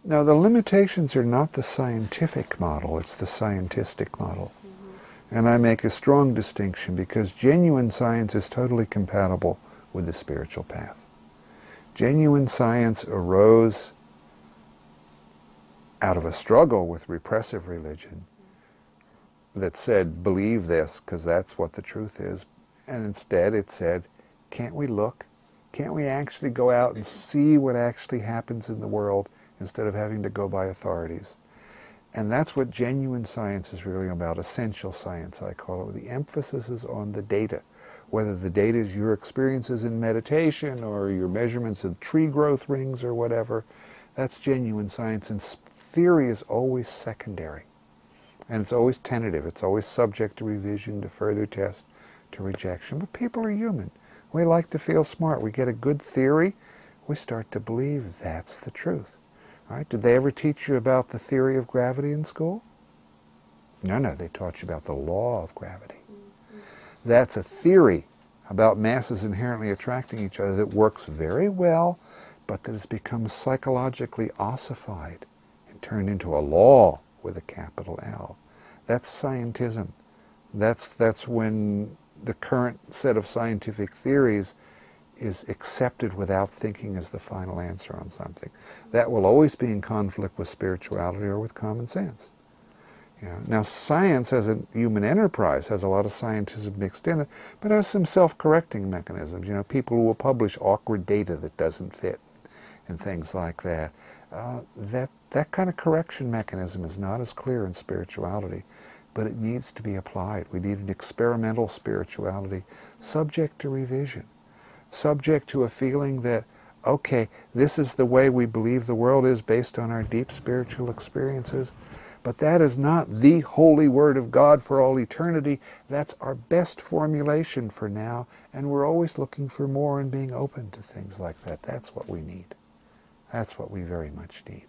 Now, the limitations are not the scientific model, it's the scientistic model. And I make a strong distinction because genuine science is totally compatible with the spiritual path. Genuine science arose out of a struggle with repressive religion that said, believe this because that's what the truth is. And instead it said, can't we look? Can't we actually go out and see what actually happens in the world instead of having to go by authorities? And that's what genuine science is really about, essential science, I call it, where the emphasis is on the data. Whether the data is your experiences in meditation or your measurements of tree growth rings or whatever, that's genuine science. And theory is always secondary. And it's always tentative. It's always subject to revision, to further test, to rejection. But people are human. We like to feel smart. We get a good theory, we start to believe that's the truth. Right? Did they ever teach you about the theory of gravity in school? No, they taught you about the law of gravity. That's a theory about masses inherently attracting each other that works very well, but that has become psychologically ossified and turned into a law with a capital L. That's scientism. That's when the current set of scientific theories is accepted without thinking as the final answer on something. That will always be in conflict with spirituality or with common sense. You know? Now, science as a human enterprise has a lot of scientism mixed in it, but has some self-correcting mechanisms. You know, people who will publish awkward data that doesn't fit and things like that. That kind of correction mechanism is not as clear in spirituality, but it needs to be applied. We need an experimental spirituality subject to revision, subject to a feeling that, okay, this is the way we believe the world is based on our deep spiritual experiences, but that is not the holy word of God for all eternity. That's our best formulation for now, and we're always looking for more and being open to things like that. That's what we need. That's what we very much need.